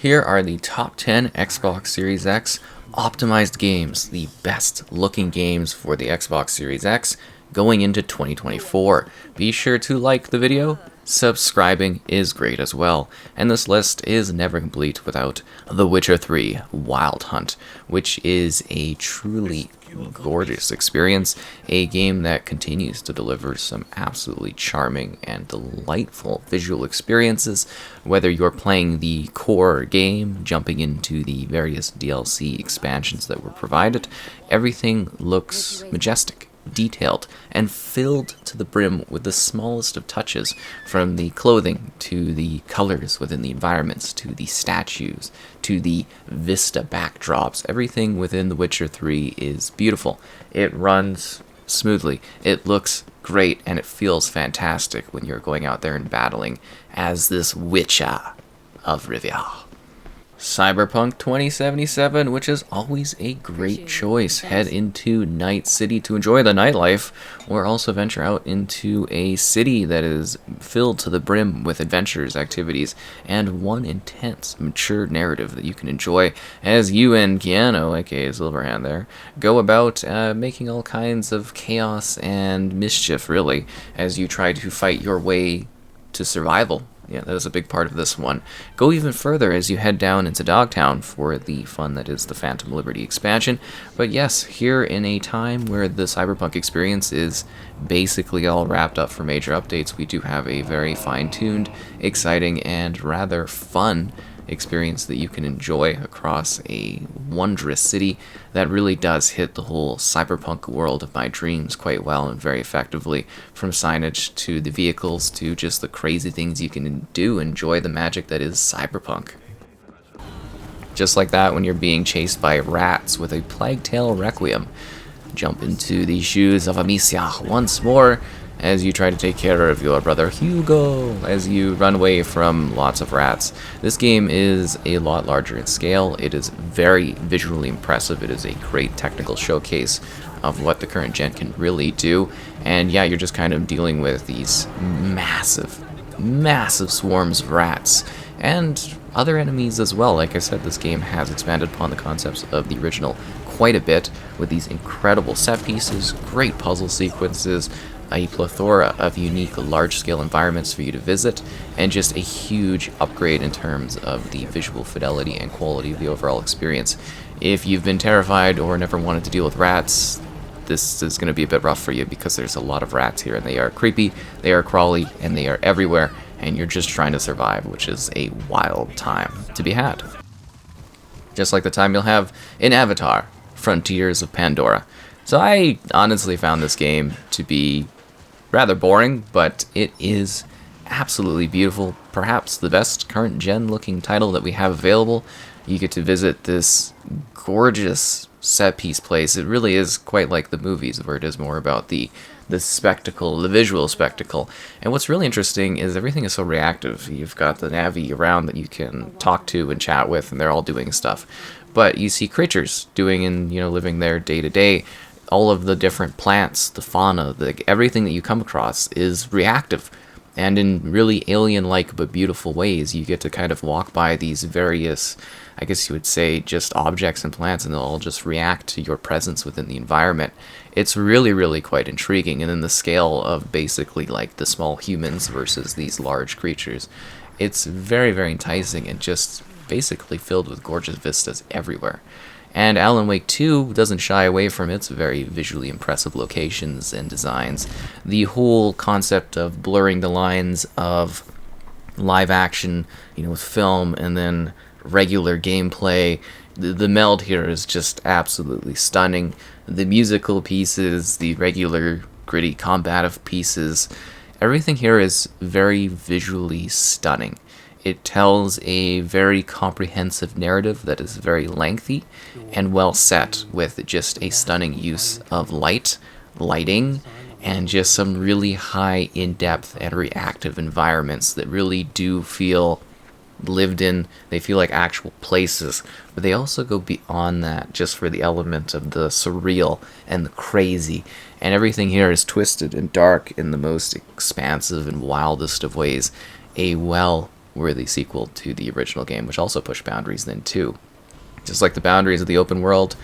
Here are the top 10 Xbox Series X optimized games, the best looking games for the Xbox Series X going into 2024. Be sure to like the video. Subscribing is great as well, and this list is never complete without The Witcher 3 Wild Hunt, which is a truly gorgeous experience, a game that continues to deliver some absolutely charming and delightful visual experiences, whether you're playing the core game, jumping into the various DLC expansions that were provided. Everything looks majestic, detailed, and filled to the brim with the smallest of touches, from the clothing to the colors within the environments to the statues to the vista backdrops. Everything within The Witcher 3 is beautiful. It runs smoothly, it looks great, and it feels fantastic when you're going out there and battling as this Witcher of Rivia. Cyberpunk 2077, which is always a great choice. Head into Night City to enjoy the nightlife, or also venture out into a city that is filled to the brim with adventures, activities, and one intense, mature narrative that you can enjoy as you and Keanu, aka Silverhand there, go about making all kinds of chaos and mischief, really, as you try to fight your way to survival. Yeah, that is a big part of this one. Go even further as you head down into Dogtown for the fun that is the Phantom Liberty expansion. But yes, here in a time where the Cyberpunk experience is basically all wrapped up for major updates, we do have a very fine-tuned, exciting, and rather fun experience that you can enjoy across a wondrous city that really does hit the whole cyberpunk world of my dreams quite well and very effectively, from signage to the vehicles to just the crazy things you can do. Enjoy the magic that is cyberpunk. Just like that, when you're being chased by rats with a Plague Tale Requiem, jump into the shoes of Amicia once more as you try to take care of your brother Hugo as you run away from lots of rats. This game is a lot larger in scale. It is very visually impressive. It is a great technical showcase of what the current gen can really do. And yeah, you're just kind of dealing with these massive swarms of rats and other enemies as well. Like I said, this game has expanded upon the concepts of the original quite a bit, with these incredible set pieces, great puzzle sequences, a plethora of unique large-scale environments for you to visit, and just a huge upgrade in terms of the visual fidelity and quality of the overall experience. If you've been terrified or never wanted to deal with rats, this is going to be a bit rough for you, because there's a lot of rats here, and they are creepy, they are crawly, and they are everywhere, and you're just trying to survive, which is a wild time to be had. Just like the time you'll have in Avatar: Frontiers of Pandora. So I honestly found this game to be rather boring, but it is absolutely beautiful. Perhaps the best current gen looking title that we have available. You get to visit this gorgeous set piece place. It really is quite like the movies, where it is more about the spectacle, the visual spectacle. And what's really interesting is everything is so reactive. You've got the Navi around that you can talk to and chat with, and they're all doing stuff. But you see creatures doing and living their day to day. All of the different plants, the fauna, everything that you come across is reactive, and in really alien-like but beautiful ways. You get to kind of walk by these various, I guess you would say, just objects and plants, and they'll all just react to your presence within the environment. It's really quite intriguing. And then the scale of basically like the small humans versus these large creatures, it's very enticing, and just basically filled with gorgeous vistas everywhere. And Alan Wake 2 doesn't shy away from its very visually impressive locations and designs. The whole concept of blurring the lines of live action, with film, and then regular gameplay, the meld here is just absolutely stunning. The musical pieces, the regular gritty combative pieces, everything here is very visually stunning. It tells a very comprehensive narrative that is very lengthy and well set, with just a stunning use of lighting, and just some really high in-depth and reactive environments that really do feel lived in. They feel like actual places, but they also go beyond that, just for the element of the surreal and the crazy. And everything here is twisted and dark in the most expansive and wildest of ways. A well worthy sequel to the original game, which also pushed boundaries then too. Just like the boundaries of the open world,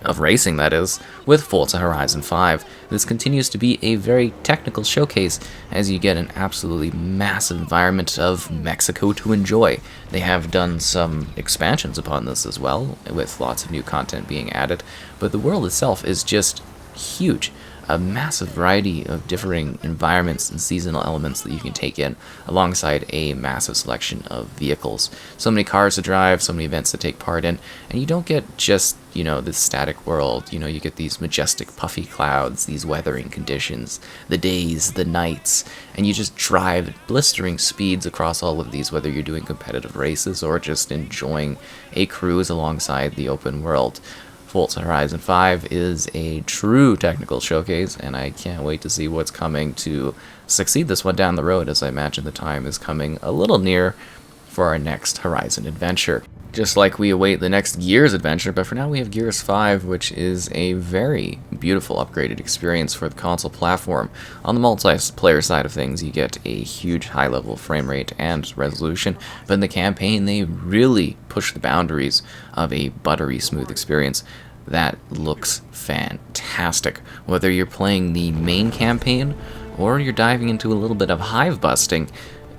of racing that is, with Forza Horizon 5. This continues to be a very technical showcase as you get an absolutely massive environment of Mexico to enjoy. They have done some expansions upon this as well, with lots of new content being added, but the world itself is just huge. A massive variety of differing environments and seasonal elements that you can take in, alongside a massive selection of vehicles. So many cars to drive, so many events to take part in, and you don't get just, this static world. You get these majestic puffy clouds, these weathering conditions, the days, the nights, and you just drive at blistering speeds across all of these, whether you're doing competitive races or just enjoying a cruise alongside the open world. Forza Horizon 5 is a true technical showcase, and I can't wait to see what's coming to succeed this one down the road, as I imagine the time is coming a little near for our next Horizon adventure. Just like we await the next Gears adventure, but for now we have Gears 5, which is a very beautiful upgraded experience for the console platform. On the multiplayer side of things, you get a huge high level of frame rate and resolution, but in the campaign they really push the boundaries of a buttery smooth experience that looks fantastic. Whether you're playing the main campaign or you're diving into a little bit of hive busting,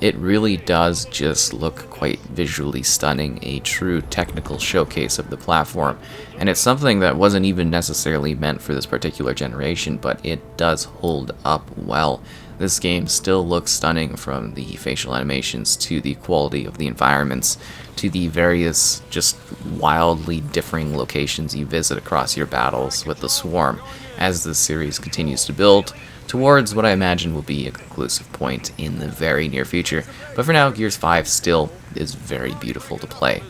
it really does just look quite visually stunning, a true technical showcase of the platform. And it's something that wasn't even necessarily meant for this particular generation, but it does hold up well. This game still looks stunning, from the facial animations to the quality of the environments to the various just wildly differing locations you visit across your battles with the Swarm, as this series continues to build towards what I imagine will be a conclusive point in the very near future. But for now, Gears 5 still is very beautiful to play.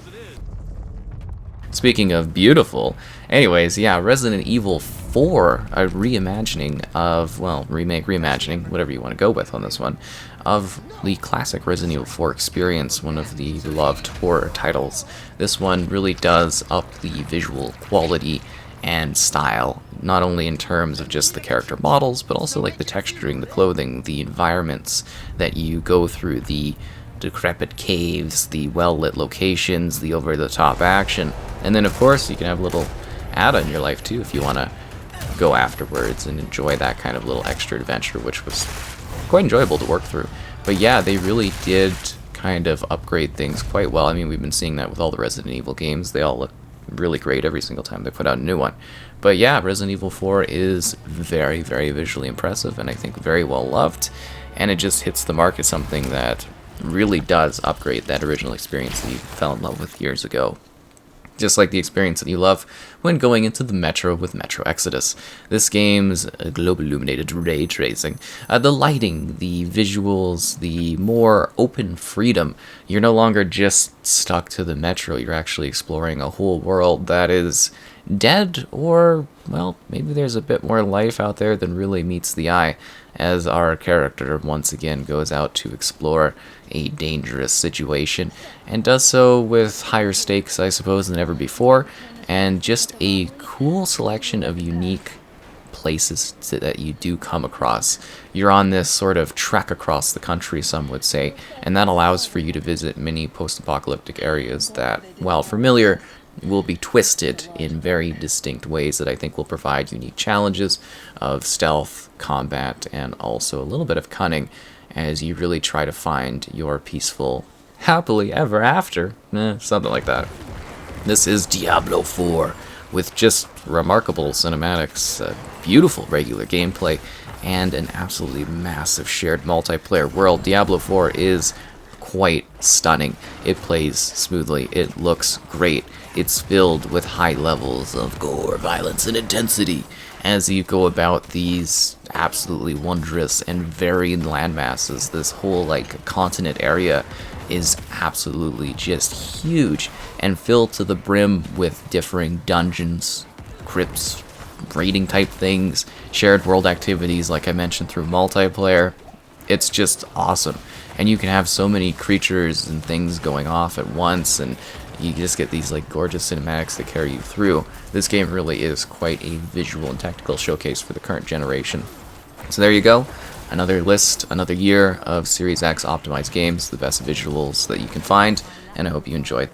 Speaking of beautiful, anyways, yeah, Resident Evil 4, a reimagining of, reimagining, whatever you want to go with on this one, of the classic Resident Evil 4 experience, one of the beloved horror titles. This one really does up the visual quality and style, not only in terms of just the character models, but also like the texturing, the clothing, the environments that you go through, the decrepit caves, the well-lit locations, the over-the-top action, and then of course you can have a little add-on in your life too if you want to go afterwards and enjoy that kind of little extra adventure, which was quite enjoyable to work through. But yeah, they really did kind of upgrade things quite well. I mean, we've been seeing that with all the Resident Evil games. They all look really great every single time they put out a new one. But yeah, Resident Evil 4 is very, very visually impressive, and I think very well loved, and it just hits the mark as something that really does upgrade that original experience that you fell in love with years ago. Just like the experience that you love when going into the Metro with Metro Exodus. This game's global illuminated ray tracing, the lighting, the visuals, the more open freedom. You're no longer just stuck to the Metro, you're actually exploring a whole world that is dead, or, well, maybe there's a bit more life out there than really meets the eye, as our character once again goes out to explore a dangerous situation, and does so with higher stakes, I suppose, than ever before, and just a cool selection of unique places that you do come across. You're on this sort of trek across the country, some would say, and that allows for you to visit many post-apocalyptic areas that, while familiar, will be twisted in very distinct ways that I think will provide unique challenges of stealth, combat, and also a little bit of cunning as you really try to find your peaceful happily ever after, something like that. This is Diablo 4 with just remarkable cinematics, beautiful regular gameplay, and an absolutely massive shared multiplayer world. Diablo 4 is quite stunning. It plays smoothly, it looks great, it's filled with high levels of gore, violence, and intensity as you go about these absolutely wondrous and varied landmasses. This whole continent area is absolutely just huge and filled to the brim with differing dungeons, crypts, raiding type things, shared world activities like I mentioned through multiplayer. It's just awesome, and you can have so many creatures and things going off at once, and you just get these gorgeous cinematics that carry you through. This game really is quite a visual and technical showcase for the current generation. So there you go. another list, another year of Series X optimized games, the best visuals that you can find, and I hope you enjoyed.